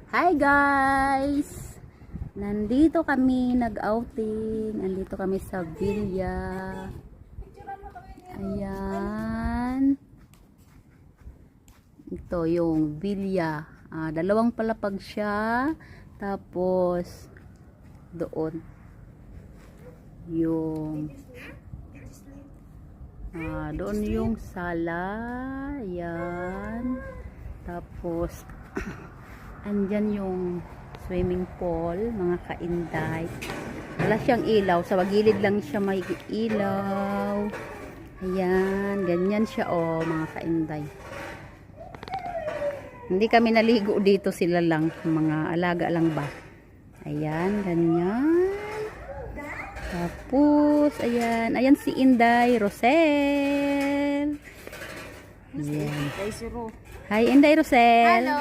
Hi guys! Nandito kami nag-outing. Nandito kami sa Villa. Ayan. Ito yung Villa. Dalawang palapag siya. Tapos doon yung doon yung sala. Ayan. Tapos andyan yung swimming pool, mga kainday. Wala siyang ilaw, sa gilid lang siya may ilaw. Ayan, ganyan siya mga kainday. Hindi kami naligo dito, sila lang, mga alaga lang ba. Ayan, ganyan. Tapos ayan si Inday Rosel. Ayan. Hi Inday Rosel. Hello.